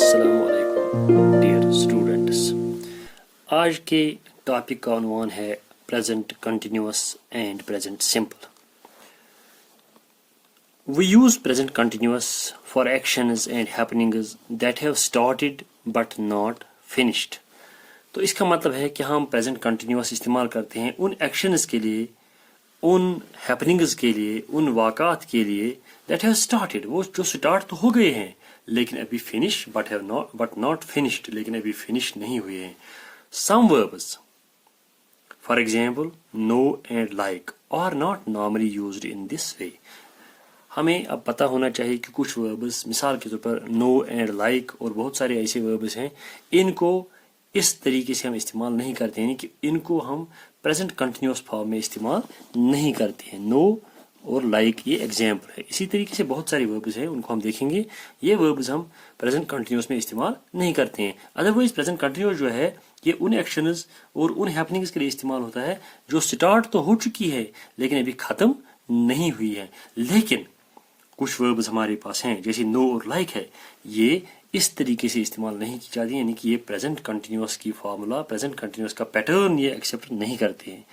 अस्सलामुअलैकुम dear students. आज के टॉपिक का उन्वान है present continuous and present simple. We use present continuous for actions and happenings that have started but not finished। तो इसका मतलब है कि हम प्रेजेंट कंटिन्यूअस इस्तेमाल करते हैं उन एक्शंस के लिए, उन हैपनिंग्स के लिए, उन वाक़ात के लिए that have started, वो जो स्टार्ट तो हो गए हैं लेकिन अभी फिनिश बट नॉट फिनिश्ड, लेकिन अभी फिनिश नहीं हुए हैं। Some verbs for example know and like are not normally used in this way. हमें अब पता होना चाहिए कि कुछ वर्ब्स, मिसाल के तौर पर नो एंड लाइक और बहुत सारे ऐसे वर्ब्स हैं, इनको इस तरीके से हम इस्तेमाल नहीं करते हैं कि इनको हम प्रेजेंट कंटिन्यूअस फॉर्म में इस्तेमाल नहीं करते हैं। नो और लाइक ये एग्जाम्पल है। इसी तरीके से बहुत सारे वर्ब्स हैं, उनको हम देखेंगे। ये वर्ब्स हम प्रेजेंट कंटिन्यूअस में इस्तेमाल नहीं करते हैं। अदरवाइज प्रेजेंट कंटिन्यूअस जो है ये उन एक्शंस और उन हैपनिंग्स के लिए इस्तेमाल होता है जो स्टार्ट तो हो चुकी है लेकिन अभी ख़त्म नहीं हुई है। लेकिन कुछ वर्ब्स हमारे पास हैं जैसे नो और लाइक है, ये इस तरीके से इस्तेमाल नहीं की जाती, यानी कि ये प्रेजेंट कंटिन्यूअस की फार्मूला, प्रेजेंट कंटिन्यूअस का पैटर्न ये एक्सेप्ट नहीं करते हैं।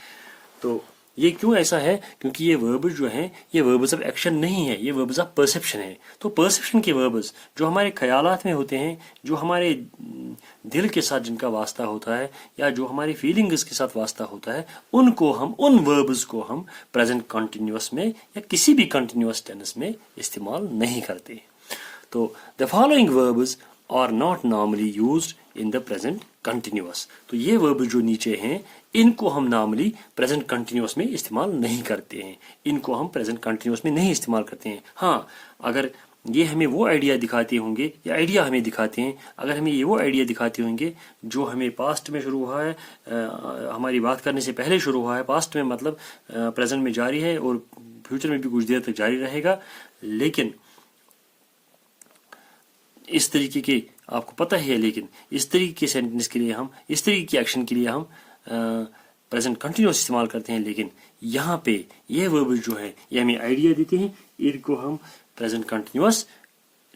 तो ये क्यों ऐसा है? क्योंकि ये वर्ब्स जो हैं ये वर्ब्स ऑफ एक्शन नहीं है, ये वर्ब्स ऑफ परसेप्शन है। तो परसेप्शन के वर्ब्स जो हमारे ख्यालात में होते हैं, जो हमारे दिल के साथ जिनका वास्ता होता है या जो हमारी फीलिंग्स के साथ वास्ता होता है, उनको हम, उन वर्ब्स को हम प्रेजेंट कंटिन्यूअस में या किसी भी कंटिन्यूअस टेंस में इस्तेमाल नहीं करते। तो the following verbs are not normally used in the present continuous. तो ये वर्ब जो नीचे हैं इनको हम नॉर्मली प्रेजेंट कंटिन्यूअस में इस्तेमाल नहीं करते हैं, इनको हम प्रेजेंट कंटिन्यूअस में नहीं इस्तेमाल करते हैं। हाँ, अगर ये हमें वो आइडिया दिखाते होंगे या आइडिया हमें दिखाते हैं, अगर हमें ये वो आइडिया दिखाते होंगे जो हमें पास्ट में शुरू हुआ है, हमारी बात करने से पहले शुरू हुआ है, पास्ट में मतलब प्रेजेंट में जारी है और फ्यूचर में भी कुछ देर तक जारी रहेगा, लेकिन इस तरीके के आपको पता है, लेकिन इस तरीके के सेंटेंस के लिए हम, इस तरीके की एक्शन के लिए हम प्रेजेंट कंटिन्यूअस इस्तेमाल करते हैं। लेकिन यहाँ पे ये वर्ब जो है ये हमें आइडिया देते हैं, इनको हम प्रेजेंट कंटिन्यूअस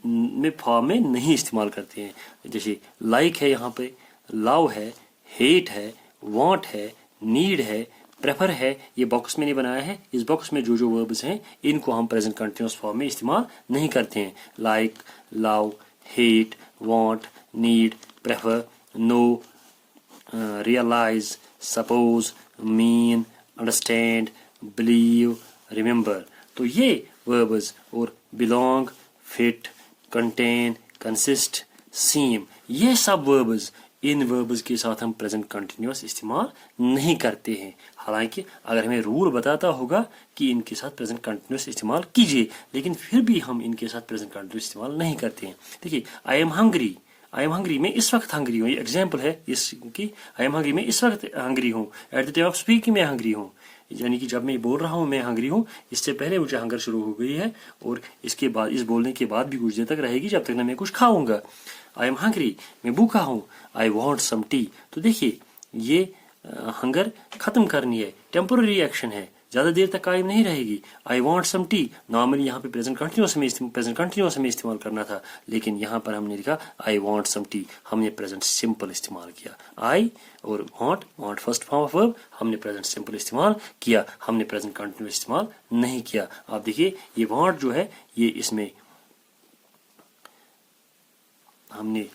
में फॉर्म में नहीं इस्तेमाल करते हैं। जैसे लाइक है, यहाँ पे लव है, हेट है, वांट है, नीड है, प्रेफर है। ये बॉक्स में नहीं बनाया है, इस बॉक्स में जो जो वर्ब्स हैं इनको हम प्रेजेंट कंटिन्यूअस फॉर्म में इस्तेमाल नहीं करते हैं। Like, love, hate, want, need, prefer, know, realize, suppose, mean, understand, believe, remember। तो ये verbs और belong, fit, contain, consist, seem, ये सब verbs, इन verbs के साथ हम प्रेजेंट कंटिन्यूअस इस्तेमाल नहीं करते हैं। हालांकि अगर हमें रूल बताता होगा कि इनके साथ प्रेजेंट कंटिन्यूअस इस्तेमाल कीजिए, लेकिन फिर भी हम इनके साथ प्रेजेंट कंटिन्यूअस इस्तेमाल नहीं करते हैं। देखिए, I am hungry, I am hungry, मैं इस वक्त हंग्री हूँ, ये एग्जाम्पल है इसकी। आई एम हंग्री, मैं इस वक्त हंग्री हूँ। At the time of speaking मैं हंग्री हूँ, यानी कि जब मैं बोल रहा हूँ मैं हंग्री हूँ, इससे पहले मुझे हंगर शुरू हो गई है और इसके बाद, इस बोलने के बाद भी कुछ देर तक रहेगी जब तक ना मैं कुछ खाऊंगा। आई एम हंग्री, मैं भूखा हूँ। I want some tea. तो देखिए, ये हंगर खत्म करनी है, टेम्पोररी एक्शन है, ज़्यादा देर तक कायम नहीं रहेगी। I want some tea, normally यहाँ पे प्रेजेंट कंटिन्यूअस में इस्तेमाल करना था, लेकिन यहाँ पर हमने लिखा आई वॉन्ट सम टी, हमने प्रेजेंट सिंपल इस्तेमाल किया। आई और want first form of verb, हमने प्रेजेंट सिंपल इस्तेमाल किया, हमने प्रेजेंट कंटिन्यूअस इस्तेमाल नहीं किया। आप देखिए, ये वॉन्ट जो है ये इसमें हमने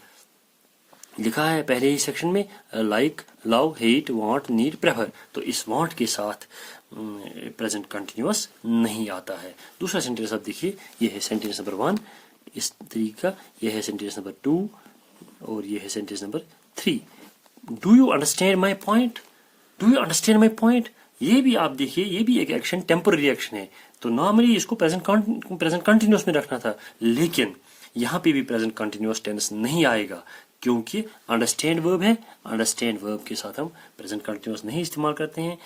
लिखा है पहले ही सेक्शन में, like, love, hate, want, need, prefer. तो इस वांट के साथ प्रेजेंट कंटिन्यूअस नहीं आता है। दूसरा सेंटेंस आप देखिए, ये है सेंटेंस नंबर 1 इस तरीके का, ये है सेंटेंस नंबर 2 और ये है sentence number 3। Do you understand my point? Do you understand my point, ये भी आप देखिए, ये भी एक एक्शन, टेम्पोररी एक्शन है। तो नॉर्मली इसको प्रेजेंट कंटिन्यूअस में रखना था, लेकिन यहाँ पे भी प्रेजेंट कंटिन्यूअस टेंस नहीं आएगा क्योंकि अंडरस्टैंड वर्ब है। अंडरस्टैंड वर्ब के साथ हम प्रेजेंट कंटिन्यूअस नहीं इस्तेमाल करते हैं,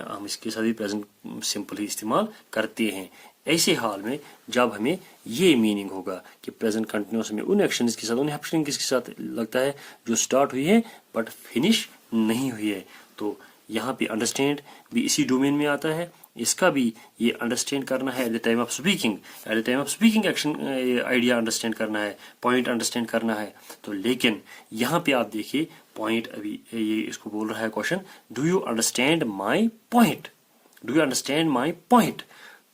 हम इसके साथ भी प्रेजेंट सिंपल ही इस्तेमाल करते हैं। ऐसे हाल में जब हमें ये मीनिंग होगा कि प्रेजेंट कंटिन्यूअस में उन एक्शंस के साथ, उन हैपनिंग्स के साथ लगता है जो स्टार्ट हुई है बट फिनिश नहीं हुई है, तो यहाँ पे अंडरस्टैंड भी इसी डोमेन में आता है इसका भी ये अंडरस्टैंड करना है at the time of speaking, at the time of speaking action idea understand करना है, पॉइंट अंडरस्टैंड करना है। तो लेकिन यहाँ पे आप देखिए पॉइंट अभी ये इसको बोल रहा है question, do you understand my point, do you understand my point.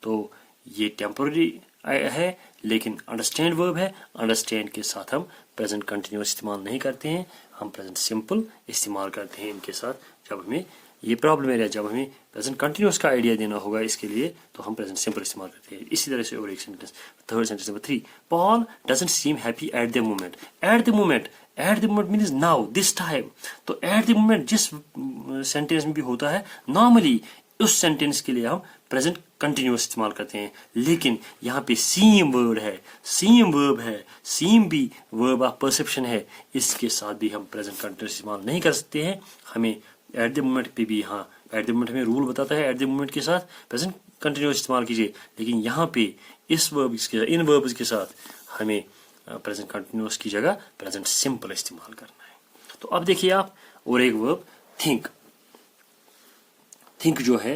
तो ये टेम्पोररी है लेकिन अंडरस्टैंड वर्ब है, अंडरस्टैंड के साथ हम प्रेजेंट कंटिन्यूअस इस्तेमाल नहीं करते हैं, हम प्रेजेंट सिंपल इस्तेमाल करते हैं इनके साथ। जब हमें ये प्रॉब्लम एरिया, जब हमें प्रेजेंट कंटिन्यूअस का आइडिया देना होगा इसके लिए, तो हम प्रेजेंट सिंपल इस्तेमाल करते हैं। इसी तरह से और एक sentence, third sentence number 3, Paul doesn't seam happy at the moment. At the moment, at the moment means now, this time. तो एट द मोमेंट जिस सेंटेंस में भी होता है, नॉर्मली उस सेंटेंस के लिए हम प्रेजेंट कंटिन्यूअस इस्तेमाल करते हैं। लेकिन यहाँ पे सीम वर्ड है, सीम वर्ब है, सीम भी वर्ब ऑफ परसेप्शन है, इसके साथ भी हम प्रेजेंट कंटिन्यूअस इस्तेमाल नहीं कर सकते हैं। हमें एट द मोमेंट पे भी, हाँ एट द मोमेंट हमें रूल बताता है एट द मोमेंट के साथ प्रेजेंट कंटिन्यूअस इस्तेमाल कीजिए, लेकिन यहाँ पे इस वर्ब्स के, इन वर्ब्स के साथ हमें प्रेजेंट कंटिन्यूअस की जगह प्रेजेंट सिंपल इस्तेमाल करना है। तो अब देखिए आप और एक वर्ब थिंक, थिंक जो है,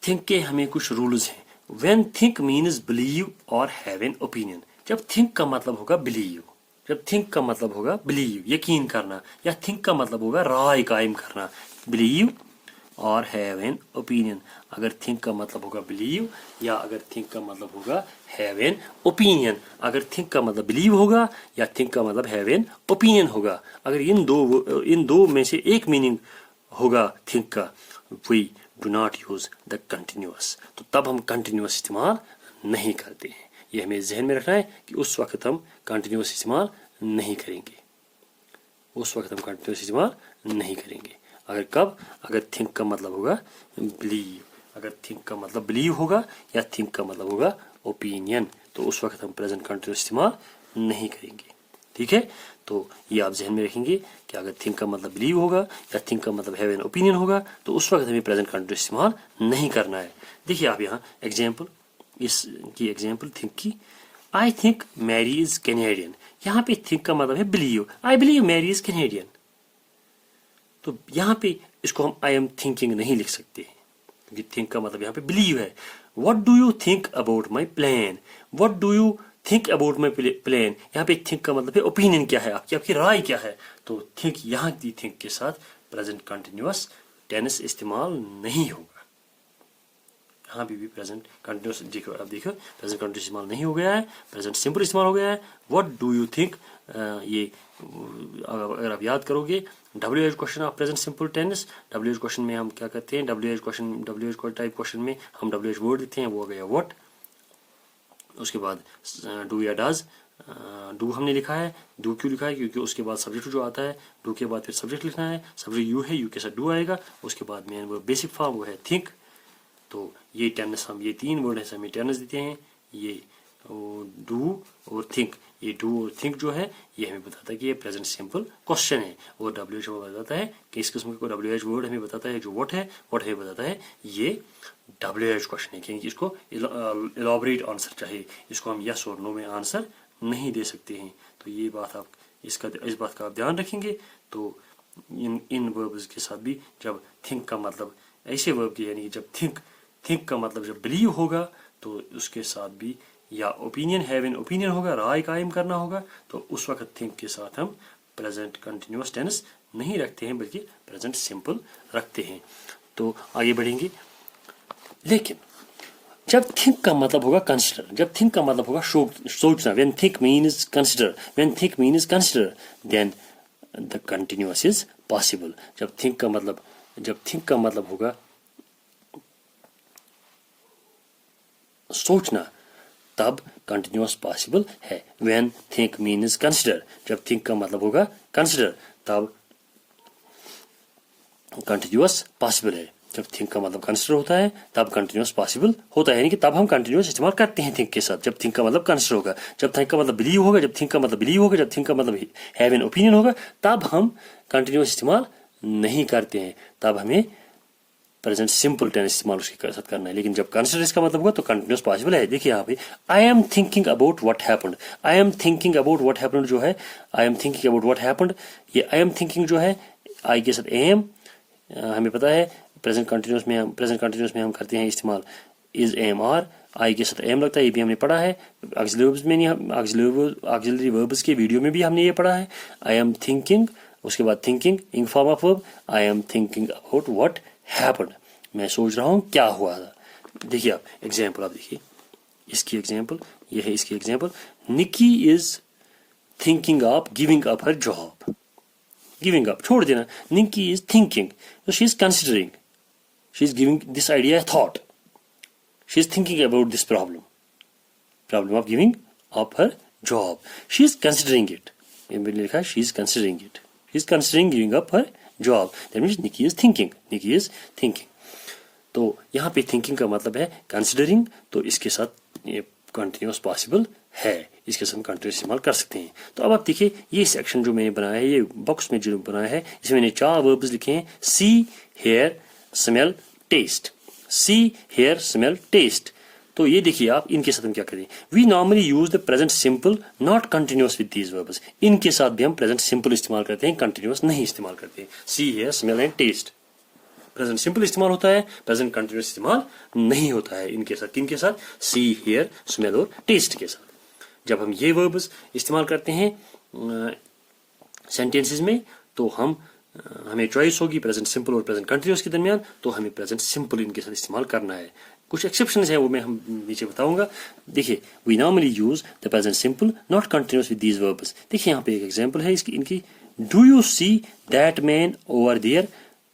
थिंक के हमें कुछ रूल्स हैं। व्हेन थिंक मीन्स बिलीव और हैव एन ओपिनियन। जब थिंक का मतलब होगा बिलीव, जब थिंक का मतलब होगा बिलीव यकीन करना, या थिंक का मतलब होगा राय कायम करना, बिलीव और हैव एन ओपिनियन। अगर थिंक का मतलब होगा बिलीव या अगर थिंक का मतलब होगा हैव एन ओपिनियन, अगर थिंक का मतलब बिलीव होगा या थिंक का मतलब हैव एन ओपिनियन होगा, अगर इन दो में से एक मीनिंग होगा थिंक का, we do not use the continuous. तो तब हम कंटिन्यूअस इस्तेमाल नहीं करते हैं। ये हमें जहन में रखना है कि उस वक्त हम कंटिन्यूअस इस्तेमाल नहीं करेंगे, उस वक्त हम कंटिन्यूअस इस्तेमाल नहीं करेंगे। अगर कब, अगर थिंक का मतलब होगा बिलीव, अगर थिंक का मतलब बिलीव होगा या थिंक का मतलब होगा ओपिनियन, तो उस वक्त हम प्रेजेंट कंटिन्यूअस इस्तेमाल नहीं करेंगे। ठीक है, तो ये आप जहन में रखेंगे कि अगर थिंक का मतलब बिलीव होगा या थिंक का मतलब हैव एन ओपिनियन होगा, तो उस वक्त हमें प्रेजेंट कंटिन्यूअस इस्तेमाल नहीं करना है। देखिए आप यहाँ एग्जाम्पल, इसकी एग्जाम्पल थिंक की, I think Mary is Canadian. यहाँ पे थिंक का मतलब है believe, I believe Mary is Canadian. तो यहाँ पे इसको हम आई एम थिंकिंग नहीं लिख सकते हैं, क्योंकि थिंक का मतलब यहाँ पे बिलीव है। What do you think about my plan, what do you think about my plan, यहाँ पे थिंक का मतलब है ओपिनियन क्या है, आपकी राय क्या है। तो थिंक, यहाँ की थिंक के साथ प्रेजेंट कंटिन्यूअस टेंस इस्तेमाल नहीं होगा। यहाँ भी प्रेजेंट कंटिन्यूअस, देखो अब देखो प्रेजेंट कंटिन्यूअस इस्तेमाल नहीं हो गया है, प्रेजेंट सिंपल इस्तेमाल हो गया है। व्हाट डू यू थिंक, ये अगर आप याद करोगे WH question of present simple tense, WH question में हम क्या करते हैं, WH टाइप क्वेश्चन में हम WH वर्ड देते हैं, वो हो गया व्हाट, उसके बाद डू या डज, डू हमने लिखा है, डू क्यों लिखा है, क्योंकि उसके बाद सब्जेक्ट जो आता है, डू के बाद फिर सब्जेक्ट लिखना है, सब्जेक्ट यू है, यू के साथ डू आएगा, उसके बाद मेन वो बेसिक फॉर्म वो है थिंक। तो ये टेंस हम, ये तीन वर्ड है हमें टेंस देते हैं, ये डू और थिंक। ये डू और थिंक जो है ये हमें बताता है कि ये प्रेजेंट सिंपल क्वेश्चन है, और WH हमें बताता है कि इस किस्म का WH वर्ड हमें बताता है जो व्हाट है, व्हाट हमें बताता है ये WH क्वेश्चन है, क्योंकि इसको इलाबोरेट आंसर चाहिए, इसको हम यस और नो में आंसर नहीं दे सकते हैं। तो ये बात आप इस बात का आप ध्यान रखेंगे। तो इन वर्ब्स के साथ भी जब थिंक का मतलब ऐसे वर्ब की, यानी जब थिंक का मतलब जब बिलीव होगा, तो उसके साथ भी या ओपिनियन, हैव एन ओपिनियन होगा, राय कायम करना होगा, तो उस वक्त थिंक के साथ हम प्रेजेंट कंटिन्यूअस टेंस नहीं रखते हैं, बल्कि प्रेजेंट सिंपल रखते हैं। तो आगे बढ़ेंगे। लेकिन जब थिंक का मतलब होगा कंसिडर, जब थिंक का मतलब होगा सोचना, when think means consider, when think means consider, then the continuous is possible. जब थिंक का मतलब होगा सोचना, तब कंटिन्यूअस पॉसिबल है। व्हेन थिंक मीन्स कंसिडर, जब थिंक का मतलब होगा कंसिडर, तब कंटिन्यूअस पॉसिबल है। जब थिंक का मतलब कंसिडर होता है तब कंटिन्यूअस पॉसिबल होता है, यानी कि तब हम कंटिन्यूअस इस्तेमाल करते हैं थिंक के साथ, जब थिंक का मतलब कंसिडर होगा। जब थिंक का मतलब बिलीव होगा, जब थिंक का मतलब बिलीव होगा, जब थिंक का मतलब हैव एन ओपिनियन होगा, तब हम कंटिन्यूअस इस्तेमाल नहीं करते हैं, तब हमें प्रेजेंट सिंपल टेंस इस्तेमाल उसके साथ करना है। लेकिन जब कंसिडर इसका मतलब होगा तो कंटिन्यूअस पॉसिबल है। देखिए यहाँ पे I am thinking about what happened, I am thinking about what happened जो है, I am thinking about what happened, ये आई एम थिंकिंग जो है आई के साथ एम हमें पता है प्रेजेंट कंटिन्यूस में हम करते हैं इस्तेमाल इज एम आर, आई के साथ एम लगता है, ये भी हमने पढ़ा है। ऑक्सिलरी वर्ब्स के वीडियो में भी हमने ये पढ़ा है। आई एम थिंकिंग, उसके बाद thinking in form of verb, I am thinking about what happened, मैं सोच रहा हूँ क्या हुआ था। देखिए आप एग्जाम्पल, आप देखिए इसकी एग्जाम्पल, ये है इसकी example. Nikki is thinking of giving up her job. Giving up छोड़ देना, Nikki is thinking, so she is considering, she is giving this idea a thought, she is thinking about this problem of giving up her job, she is considering it, ये मैंने लिखा है she is considering it, she is considering giving up her job, that means Nikki is thinking। तो यहाँ पे thinking का मतलब है considering, तो इसके साथ ये continuous possible है, इसके साथ कंटिन्यूस इस्तेमाल कर सकते हैं। तो अब आप देखिए ये सेक्शन जो मैंने बनाया है, ये बॉक्स में जो बनाया है, इसमें मैंने 4 वर्ब्स लिखे हैं, see, hear, smell, taste. See, hear, smell, taste. तो ये देखिए आप, इनके साथ हम क्या करें, we normally use the present simple not continuous with these verbs. इनके साथ भी हम प्रेजेंट सिंपल इस्तेमाल करते हैं, कंटिन्यूस नहीं इस्तेमाल करते हैं। See, hear, smell and taste present simple इस्तेमाल होता है, प्रेजेंट कंटिन्यूस इस्तेमाल नहीं होता है इनके साथ। किनके साथ? सी, हेयर, स्मेल और टेस्ट के साथ। जब हम ये वर्ब्स इस्तेमाल करते हैं सेंटेंसेस में, तो हमें चॉइस होगी प्रेजेंट सिंपल और प्रेजेंट कंटिन्यूस के दरमियान, तो हमें प्रेजेंट सिंपल इनके साथ इस्तेमाल करना है। कुछ एक्सेप्शंस हैं, वो मैं हम नीचे बताऊंगा। देखिए, we normally use the present simple not continuous with these verbs. देखिए यहाँ पे एक एग्जांपल है इनकी, do you see that man over there,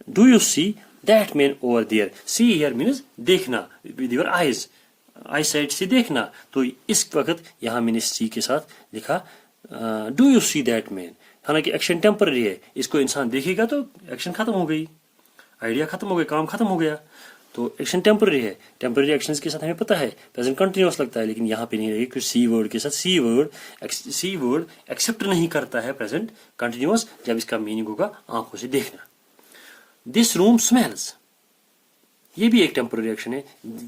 do you see that man over there. See here means देखना with your eyes, eye side से देखना। तो इस वक्त यहाँ मैंने सी के साथ लिखा do you see that man. हालांकि एक्शन टेम्पररी है, इसको इंसान देखेगा तो एक्शन खत्म हो गई, आइडिया खत्म हो गया, काम खत्म हो गया। तो एक्शन टेम्पररी है, टेम्पररी एक्शंस के साथ हमें पता है प्रेजेंट कंटिन्यूस लगता है, लेकिन यहाँ पे नहीं रहेगी क्योंकि सी वर्ड के साथ सी वर्ड एक्सेप्ट नहीं करता है प्रेजेंट कंटिन्यूस, जब इसका मीनिंग होगा आंखों से देखना। दिस रूम स्मेल्स, ये भी एक टेम्पररी एक्शन है।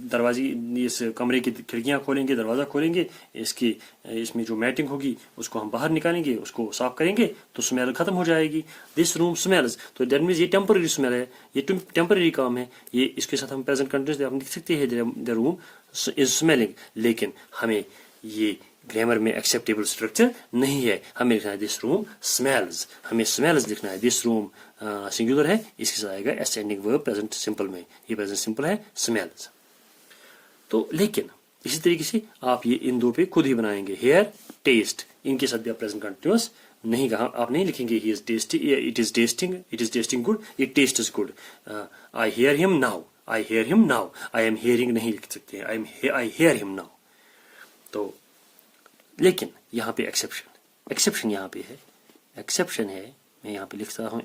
दरवाजे, इस कमरे की खिड़कियां खोलेंगे, दरवाजा खोलेंगे, इसमें जो मैटिंग होगी उसको हम बाहर निकालेंगे, उसको साफ करेंगे तो स्मेल खत्म हो जाएगी। दिस रूम स्मेल्स, तो दैट मीन्स ये टेम्पररी स्मेल है, ये टेम्पररी काम है। ये इसके साथ हम प्रेजेंट कंटिन्यूस हम लिख सकते हैं द रूम इज स्मेलिंग, लेकिन हमें ये ग्रामर में एक्सेप्टेबल स्ट्रक्चर नहीं है। हमें लिखना है दिस रूम स्मेल्स, हमें स्मेल्स लिखना है। दिस रूम सिंगुलर है, इसके साथ आएगा एसेंडिंग वर्ब प्रेजेंट सिंपल में, ये प्रेजेंट सिंपल है स्मेल्स। तो लेकिन इसी तरीके से आप ये इन दो पे खुद ही बनाएंगे, हेयर, टेस्ट, इनके साथ भी आप प्रेजेंट कंटिन्यूस नहीं कहा, आप नहीं लिखेंगे he is tasty, it is testing good, it taste is good. I hair him now, I hair him now, I am hearing नहीं लिख सकते, आई हेयर हिम नाउ। तो लेकिन यहाँ पे एक्सेप्शन यहाँ पे है, एक्सेप्शन है, मैं यहाँ पे लिखता हूँ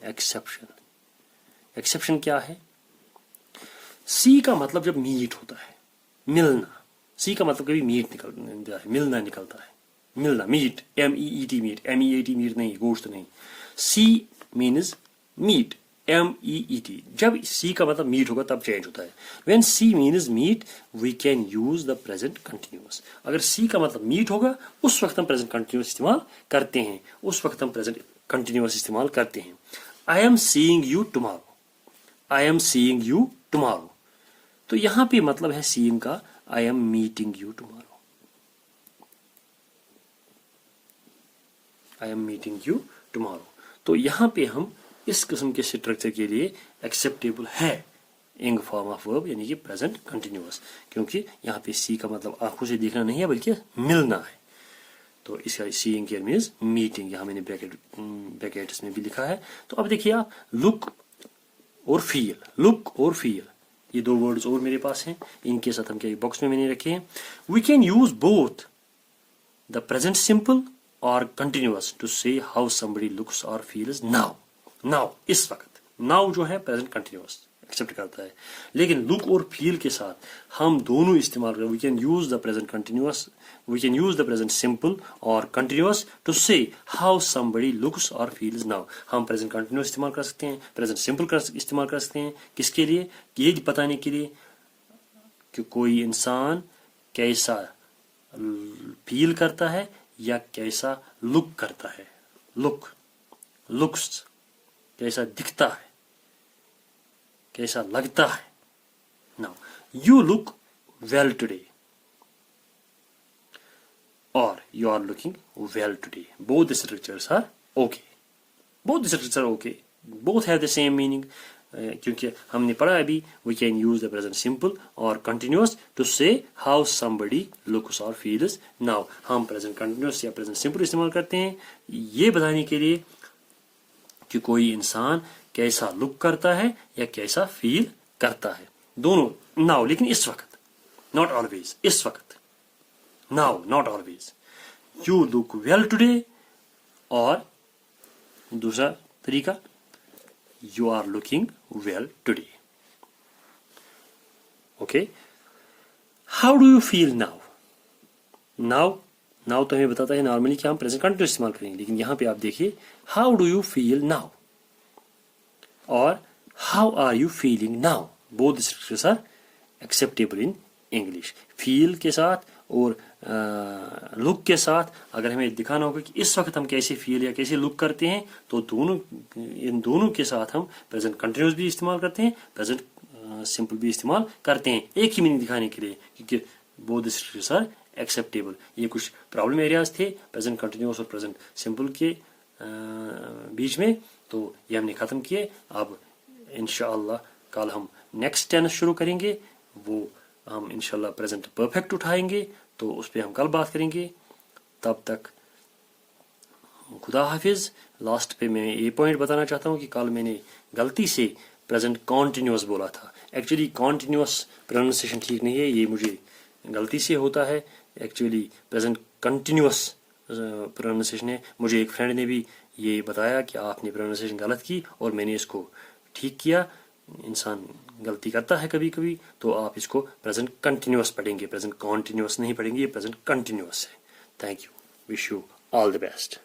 एक्सेप्शन क्या है? सी का मतलब जब मीट होता है, मिलना, सी का मतलब कभी मीट निकलता है, मिलना निकलता है, मिलना, meet, MEET meet, MEAT meet नहीं, गोश्त नहीं। सी मीन्स मीट, MEET, जब सी का मतलब मीट होगा तब चेंज होता है। When see means meet we can use the present continuous. अगर सी का मतलब मीट होगा उस वक्त हम प्रेजेंट कंटिन्यूअस इस्तेमाल करते हैं, उस वक्त हम प्रेजेंट कंटिन्यूअस इस्तेमाल करते हैं। I am seeing you tomorrow, I am seeing you tomorrow, तो यहां पे मतलब है सीइंग का, I am meeting you tomorrow, I am meeting you tomorrow. तो यहां पे हम इस किस्म के स्ट्रक्चर के लिए एक्सेप्टेबल है इंग फॉर्म ऑफ वर्ब, यानी कि प्रेजेंट कंटिन्यूअस, क्योंकि यहाँ पे सी का मतलब आंखों से देखना नहीं है बल्कि मिलना है। तो इसका सीइंग हियर मीन्स मीटिंग, यहाँ मैंने ब्रैकेट्स में भी लिखा है। तो अब देखिए आप, लुक और फील, लुक और फील, ये दो वर्ड्स और मेरे पास हैं, इनके साथ हम क्या बॉक्स में मैंने रखे हैं। We can use both the present simple और continuous to say how somebody looks और फील्स नाउ। नाउ, इस वक्त, नाउ जो है प्रेजेंट कंटिन्यूअस एक्सेप्ट करता है, लेकिन लुक और फील के साथ हम दोनों इस्तेमाल करें। We can use the present continuous, we can use the present simple और continuous to say how somebody looks और फील्स नाउ। हम प्रेजेंट कंटिन्यूअस इस्तेमाल कर सकते हैं, प्रेजेंट सिंपल इस्तेमाल कर सकते हैं, किसके लिए? ये बताने के लिए कि कोई इंसान कैसा फील करता है या कैसा लुक करता है, लुक्स कैसा दिखता है, कैसा लगता है. Now, you look well today. Or you are looking well today. Both the structures are okay. Both the structures are okay. Both have the same meaning. क्योंकि हमने पढ़ा अभी we can use the present simple or continuous to say how somebody looks or feels. Now हम present continuous या present simple इस्तेमाल करते हैं ये बताने के लिए कि कोई इंसान कैसा लुक करता है या कैसा फील करता है. दोनों. नाउ लेकिन इस वक्त, नॉट ऑलवेज, इस वक्त. Now not always. You look well today. और दूसरा तरीका, you are looking well today. Okay. How do you feel now. Now तो हमें बताता है नॉर्मली कि हम प्रेजेंट कंटिन्यूअस इस्तेमाल करेंगे, लेकिन यहां पे आप देखिए how do you feel now और how are you feeling now. Both structures are acceptable in English. Feel के साथ और लुक के साथ अगर हमें दिखाना होगा कि इस वक्त हम कैसे फील या कैसे लुक करते हैं, तो इन दोनों के साथ हम प्रेजेंट कंटिन्यूअस भी इस्तेमाल करते हैं, प्रेजेंट सिंपल भी इस्तेमाल करते हैं, एक ही मीनिंग दिखाने के लिए, क्योंकि बोथ स्ट्रक्चर्स आर एक्सेप्टेबल. ये कुछ प्रॉब्लम एरियाज थे प्रेजेंट कंटिन्यूअस और प्रेजेंट सिंपल के बीच में, तो ये हमने ख़त्म किए. अब इंशाअल्लाह कल हम नेक्स्ट टेंस शुरू करेंगे, वो हम इंशाल्लाह प्रेजेंट परफेक्ट उठाएंगे, तो उस पर हम कल बात करेंगे. तब तक खुदा हाफिज. लास्ट पे मैं ये पॉइंट बताना चाहता हूँ कि कल मैंने गलती से प्रेजेंट कॉन्टिन्यूअस बोला था. एक्चुअली कॉन्टिन्यूअस प्रोनाउंसिएशन ठीक नहीं है, ये मुझे गलती से होता है. एक्चुअली प्रेजेंट कंटिन्यूअस प्रोनाउंसिएशन है. मुझे एक फ्रेंड ने भी ये बताया कि आपने प्रोनाउंसिएशन गलत की और मैंने इसको ठीक किया. इंसान गलती करता है कभी कभी, तो आप इसको प्रेजेंट कंटिन्यूअस पढ़ेंगे, प्रेजेंट कॉन्टिन्यूअस नहीं पढ़ेंगे, ये प्रेजेंट कंटिन्यूअस है. Thank you. Wish you all the best.